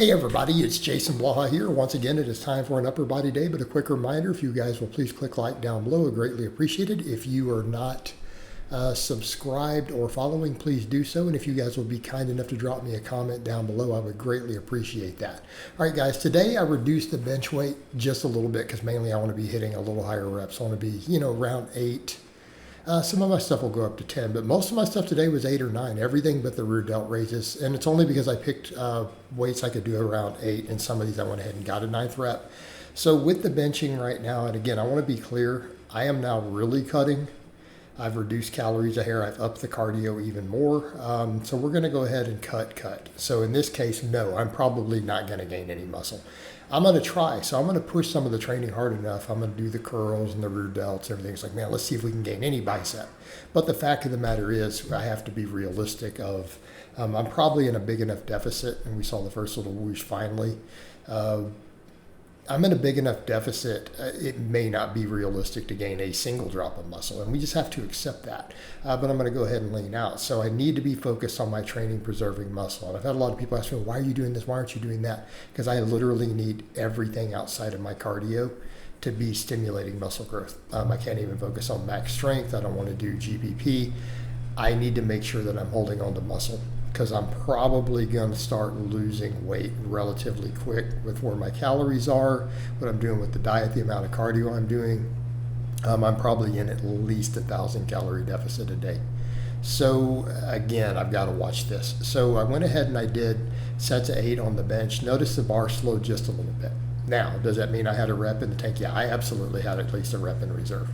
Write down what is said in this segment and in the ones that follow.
Hey everybody, it's Jason Blaha here. Once again, it is time for an upper body day, but a quick reminder, if you guys will please click like down below, I greatly appreciate it. If you are not subscribed or following, please do so. And if you guys will be kind enough to drop me a comment down below, I would greatly appreciate that. All right, guys, today I reduced the bench weight just a little bit because mainly I want to be hitting a little higher reps. I want to be, around 8. Some of my stuff will go up to 10, but most of my stuff today was 8 or 9, everything but the rear delt raises. And it's only because I picked weights I could do around 8, and some of these I went ahead and got a 9th rep. So with the benching right now, and again, I want to be clear, I am now really cutting. I've reduced calories a hair. I've upped the cardio even more. So we're going to go ahead and cut. So in this case, no, I'm probably not going to gain any muscle. I'm going to try. So I'm going to push some of the training hard enough. I'm going to do the curls and the rear delts, everything. It's like, man, let's see if we can gain any bicep. But the fact of the matter is, I have to be realistic of, I'm probably in a big enough deficit, and we saw the first little whoosh finally. I'm in a big enough deficit, it may not be realistic to gain a single drop of muscle, and we just have to accept that. But I'm going to go ahead and lean out. So I need to be focused on my training preserving muscle. And I've had a lot of people ask me, why are you doing this? Why aren't you doing that? Because I literally need everything outside of my cardio to be stimulating muscle growth. I can't even focus on max strength. I don't want to do GPP. I need to make sure that I'm holding on to muscle, because I'm probably going to start losing weight relatively quick with where my calories are, what I'm doing with the diet, the amount of cardio I'm doing. I'm probably in at least 1,000 calorie deficit a day. So again, I've got to watch this. So I went ahead and I did sets of 8 on the bench. Notice the bar slowed just a little bit. Now, does that mean I had a rep in the tank? Yeah, I absolutely had at least a rep in reserve.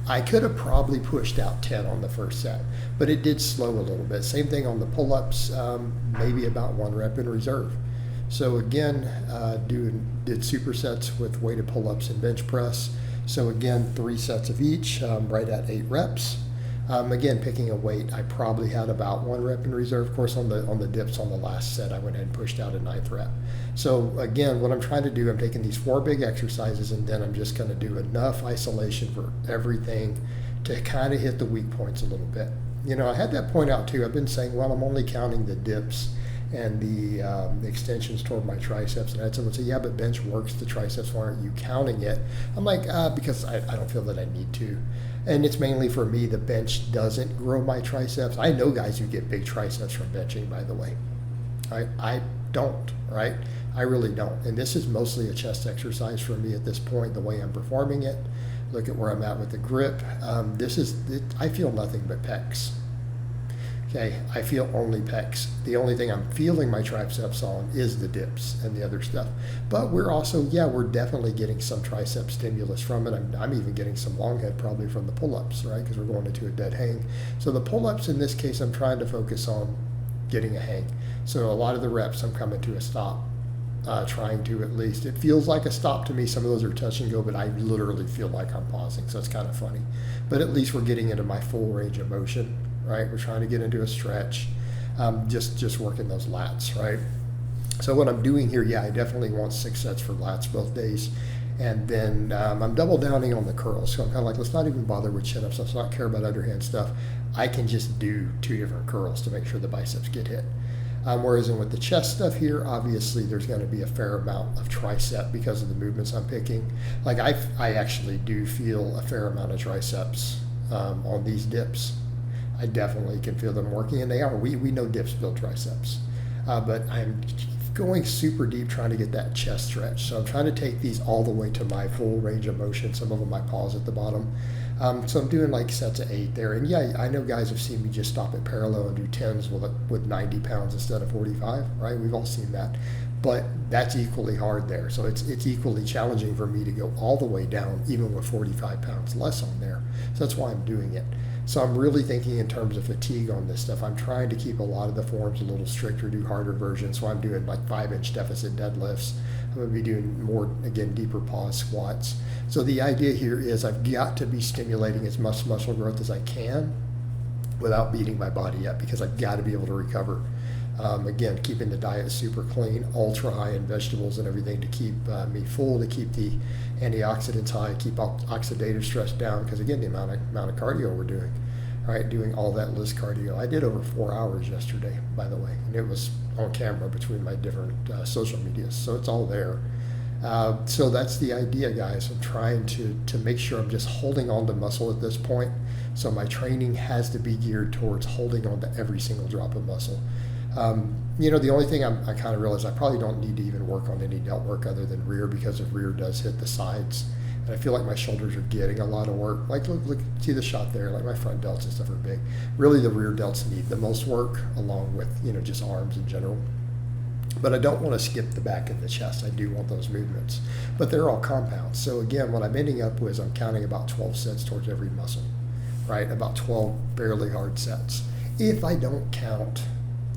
I could have probably pushed out 10 on the first set, but it did slow a little bit. Same thing on the pull-ups, maybe about 1 rep in reserve. So again, did supersets with weighted pull-ups and bench press. So again, 3 sets of each, right at 8 reps. Again, picking a weight, I probably had about 1 rep in reserve. Of course, on the dips on the last set, I went ahead and pushed out a 9th rep. So again, what I'm trying to do, I'm taking these 4 big exercises, and then I'm just going to do enough isolation for everything to kind of hit the weak points a little bit. I had that point out too. I've been saying, well, I'm only counting the dips and the extensions toward my triceps. And I had someone say, yeah, but bench works the triceps. Why aren't you counting it? I'm like, because I don't feel that I need to. And it's mainly for me, the bench doesn't grow my triceps. I know guys who get big triceps from benching, by the way. I don't, right? I really don't. And this is mostly a chest exercise for me at this point, the way I'm performing it. Look at where I'm at with the grip. I feel nothing but pecs. Okay, I feel only pecs. The only thing I'm feeling my triceps on is the dips and the other stuff. But we're also, we're definitely getting some tricep stimulus from it. I'm even getting some long head probably from the pull-ups, right? Because we're going into a dead hang. So the pull-ups in this case, I'm trying to focus on getting a hang. So a lot of the reps, I'm coming to a stop, trying to at least. It feels like a stop to me. Some of those are touch and go, but I literally feel like I'm pausing. So it's kind of funny. But at least we're getting into my full range of motion. Right, we're trying to get into a stretch, just working those lats, right? So what I'm doing here, I definitely want 6 sets for lats both days, and then I'm double downing on the curls. So I'm kind of like, let's not even bother with chin-ups. Let's not care about underhand stuff. I can just do 2 different curls to make sure the biceps get hit. Whereas with the chest stuff here, obviously there's going to be a fair amount of tricep because of the movements I'm picking. Like I actually do feel a fair amount of triceps on these dips. I definitely can feel them working, and they are. We know dips build triceps. But I'm going super deep trying to get that chest stretch. So I'm trying to take these all the way to my full range of motion. Some of them I pause at the bottom. So I'm doing like sets of 8 there. And I know guys have seen me just stop at parallel and do 10s with 90 pounds instead of 45, right? We've all seen that. But that's equally hard there. So it's equally challenging for me to go all the way down, even with 45 pounds less on there. So that's why I'm doing it. So I'm really thinking in terms of fatigue on this stuff. I'm trying to keep a lot of the forms a little stricter, do harder versions. So I'm doing like 5-inch deficit deadlifts. I'm going to be doing more, again, deeper pause squats. So the idea here is I've got to be stimulating as much muscle growth as I can without beating my body up, because I've got to be able to recover. Again, keeping the diet super clean, ultra high in vegetables and everything to keep me full, to keep the antioxidants high, keep oxidative stress down, because again, the amount of cardio we're doing. right, doing all that list cardio. I did over 4 hours yesterday, by the way, and it was on camera between my different social medias, so it's all there. So that's the idea, guys. I'm trying to make sure I'm just holding on to muscle at this point. So my training has to be geared towards holding on to every single drop of muscle. The only thing I kind of realized I probably don't need to even work on any delt work other than rear, because the rear does hit the sides. And I feel like my shoulders are getting a lot of work. Like, look, see the shot there? Like my front delts and stuff are big. Really, the rear delts need the most work, along with, just arms in general. But I don't want to skip the back and the chest. I do want those movements. But they're all compounds. So again, what I'm ending up with is I'm counting about 12 sets towards every muscle, right? About 12 barely hard sets. If I don't count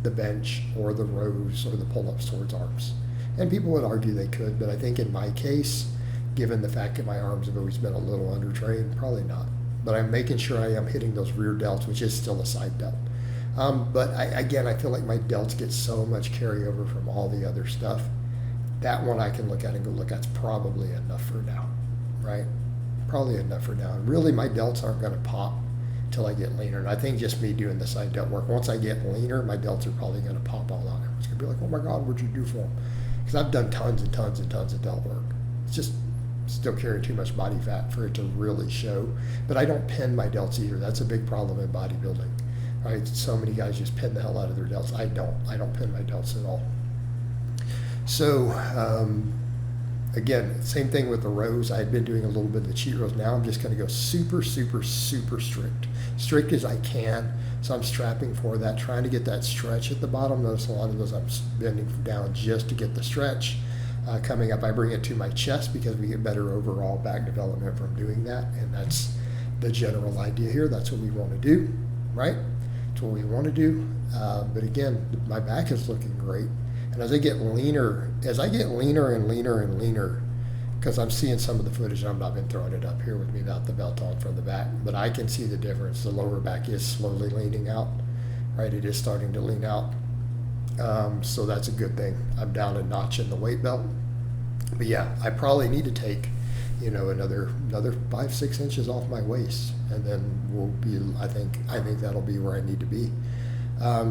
the bench or the rows or the pull-ups towards arms. And people would argue they could, but I think in my case, given the fact that my arms have always been a little undertrained, probably not. But I'm making sure I am hitting those rear delts, which is still a side delt. But I feel like my delts get so much carryover from all the other stuff. That one I can look at and go, look, that's probably enough for now, right? Probably enough for now. And really, my delts aren't going to pop till I get leaner. And I think just me doing the side delt work, once I get leaner, my delts are probably going to pop all out. It's going to be like, oh my God, what'd you do for them? Because I've done tons and tons and tons of delt work. It's just still carrying too much body fat for it to really show. But I don't pin my delts either. That's a big problem in bodybuilding. Right? So many guys just pin the hell out of their delts. I don't pin my delts at all. So again, same thing with the rows. I had been doing a little bit of the cheat rows. Now I'm just going to go super, super, super strict as I can. So I'm strapping for that, trying to get that stretch at the bottom. Notice a lot of those I'm bending down just to get the stretch. Coming up, I bring it to my chest because we get better overall back development from doing that. And that's the general idea here. That's what we want to do, right? That's what we want to do. But again, my back is looking great. And as I get leaner and leaner, because I'm seeing some of the footage, and I'm not been throwing it up here with me without the belt on from the back, but I can see the difference. The lower back is slowly leaning out, right? It is starting to lean out. So that's a good thing. I'm down a notch in the weight belt. But yeah, I probably need to take, another 5-6 inches off my waist, and then we'll be, I think that'll be where I need to be.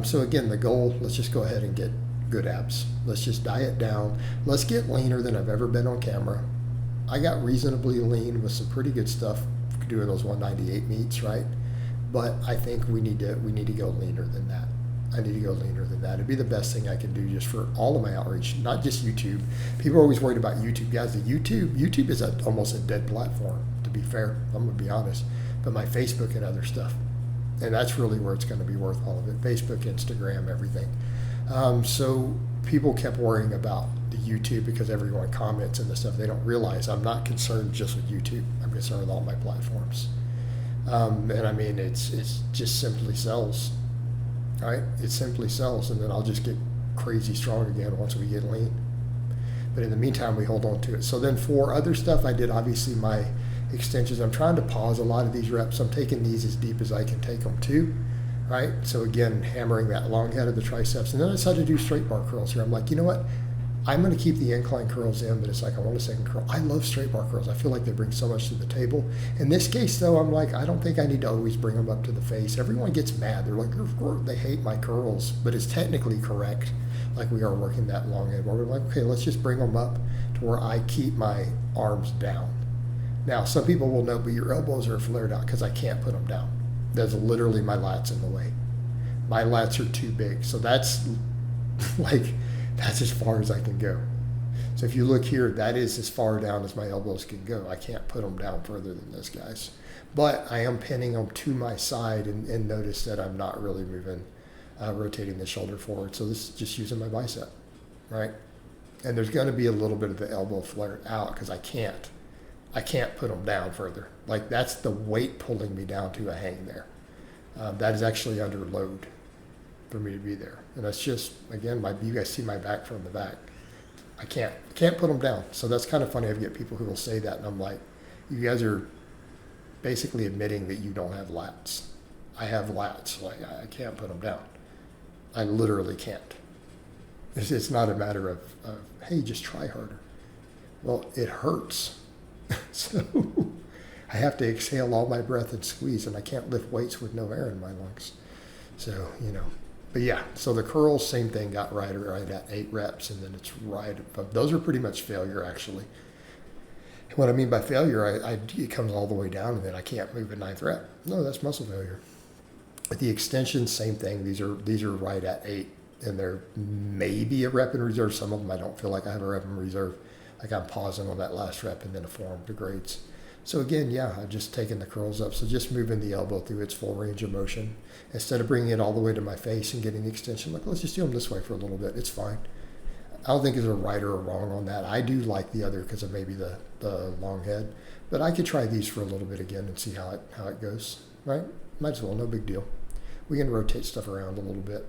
So again, the goal, let's just go ahead and get good abs. Let's just diet down. Let's get leaner than I've ever been on camera. I got reasonably lean with some pretty good stuff doing those 198 meets, right? But I think we need to go leaner than that. I need to go leaner than that. It'd be the best thing I can do just for all of my outreach, not just YouTube. People are always worried about YouTube. Guys, YouTube is almost a dead platform, to be fair. I'm going to be honest. But my Facebook and other stuff. And that's really where it's going to be worth all of it. Facebook, Instagram, everything. So people kept worrying about the YouTube because everyone comments and the stuff. They don't realize I'm not concerned just with YouTube. I'm concerned with all my platforms. And I mean, it's just simply sells. Right? It simply sells, and then I'll just get crazy strong again once we get lean. But in the meantime, we hold on to it. So then for other stuff, I did obviously my extensions. I'm trying to pause a lot of these reps. I'm taking these as deep as I can take them too, right? So again, hammering that long head of the triceps. And then I decided to do straight bar curls here. I'm like, you know what? I'm going to keep the incline curls in, but it's like I want a second curl. I love straight bar curls. I feel like they bring so much to the table. In this case, though, I'm like, I don't think I need to always bring them up to the face. Everyone gets mad. They're like, they hate my curls, but it's technically correct. Like we are working that long head. Where we're like, okay, let's just bring them up to where I keep my arms down. Now, some people will know, but your elbows are flared out because I can't put them down. That's literally my lats in the way. My lats are too big. So that's that's as far as I can go. So if you look here, that is as far down as my elbows can go. I can't put them down further than this, guys. But I am pinning them to my side, and notice that I'm not really moving, rotating the shoulder forward. So this is just using my bicep, right? And there's going to be a little bit of the elbow flared out because I can't put them down further. Like that's the weight pulling me down to a hang there. That is actually under load for me to be there. And that's just, again, you guys see my back from the back. I can't put them down. So that's kind of funny. I get people who will say that, and I'm like, you guys are basically admitting that you don't have lats. I have lats. Like I can't put them down. I literally can't. It's not a matter of hey, just try harder. Well, it hurts. So I have to exhale all my breath and squeeze, and I can't lift weights with no air in my lungs. So, but yeah, so the curls, same thing, got right at 8 reps, and then it's right above. Those are pretty much failure, actually. What I mean by failure, it comes all the way down, and then I can't move at 9th rep. No, that's muscle failure. With the extensions, same thing. These are right at 8, and there may be a rep in reserve. Some of them I don't feel like I have a rep in reserve. Like I'm pausing on that last rep, and then a forearm degrades. So again, yeah, I've just taken the curls up. So just moving the elbow through its full range of motion. Instead of bringing it all the way to my face and getting the extension, like, let's just do them this way for a little bit. It's fine. I don't think there's a right or a wrong on that. I do like the other because of maybe the long head. But I could try these for a little bit again and see how it goes, right? Might as well, no big deal. We can rotate stuff around a little bit.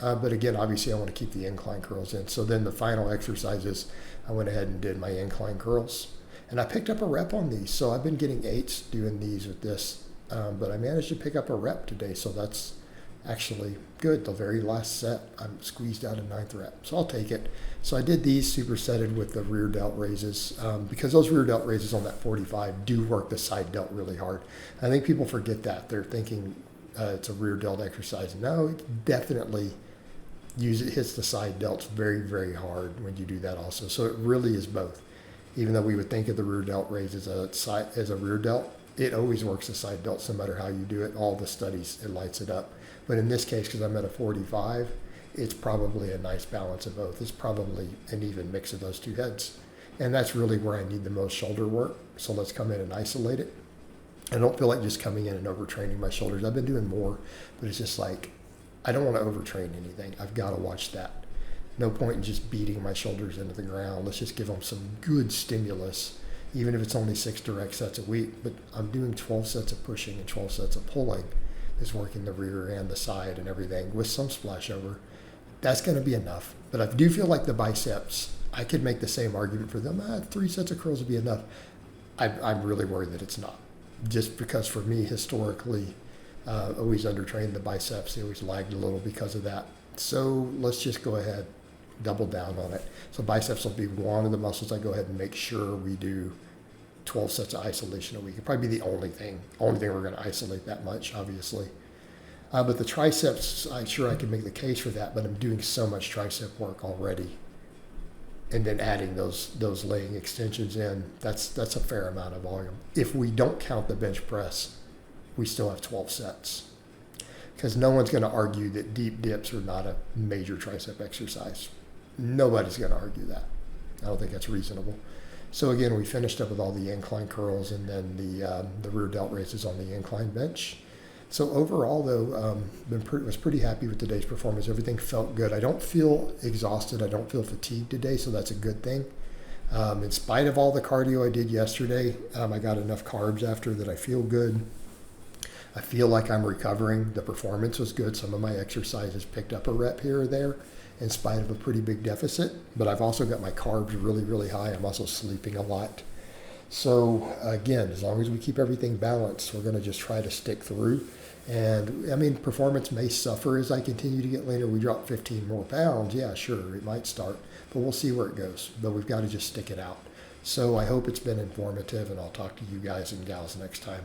But again, obviously I want to keep the incline curls in. So then the final exercises, I went ahead and did my incline curls. And I picked up a rep on these. So I've been getting 8s doing these with this. But I managed to pick up a rep today. So that's actually good. The very last set, I'm squeezed out a 9th rep. So I'll take it. So I did these supersetted with the rear delt raises because those rear delt raises on that 45 do work the side delt really hard. I think people forget that. They're thinking it's a rear delt exercise. No, it definitely hits the side delts very, very hard when you do that also. So it really is both. Even though we would think of the rear delt raise as a rear delt, it always works the side delts no matter how you do it. All the studies, it lights it up. But in this case, because I'm at a 45, it's probably a nice balance of both. It's probably an even mix of those two heads. And that's really where I need the most shoulder work. So let's come in and isolate it. I don't feel like just coming in and overtraining my shoulders. I've been doing more, but it's just like, I don't want to overtrain anything. I've got to watch that. No point in just beating my shoulders into the ground. Let's just give them some good stimulus, even if it's only 6 direct sets a week. But I'm doing 12 sets of pushing and 12 sets of pulling. Is working the rear and the side and everything with some splash over. That's going to be enough. But I do feel like the biceps, I could make the same argument for them. 3 sets of curls would be enough. I'm really worried that it's not. Just because for me, historically, always undertrained the biceps. They always lagged a little because of that. So let's just go ahead, double down on it. So biceps will be one of the muscles I go ahead and make sure we do 12 sets of isolation a week. It'd probably be the only thing we're going to isolate that much, obviously. But the triceps, I'm sure I can make the case for that, but I'm doing so much tricep work already. And then adding those laying extensions in, that's a fair amount of volume. If we don't count the bench press, we still have 12 sets. Because no one's going to argue that deep dips are not a major tricep exercise. Nobody's going to argue that. I don't think that's reasonable. So again, we finished up with all the incline curls and then the rear delt raises on the incline bench. So overall, though, was pretty happy with today's performance. Everything felt good. I don't feel exhausted. I don't feel fatigued today, so that's a good thing. In spite of all the cardio I did yesterday, I got enough carbs after that I feel good. I feel like I'm recovering. The performance was good. Some of my exercises picked up a rep here or there in spite of a pretty big deficit, but I've also got my carbs really, really high. I'm also sleeping a lot. So again, as long as we keep everything balanced, we're going to just try to stick through. And I mean, performance may suffer as I continue to get leaner. We drop 15 more pounds. Yeah, sure, it might start, but we'll see where it goes. But we've got to just stick it out. So I hope it's been informative, and I'll talk to you guys and gals next time.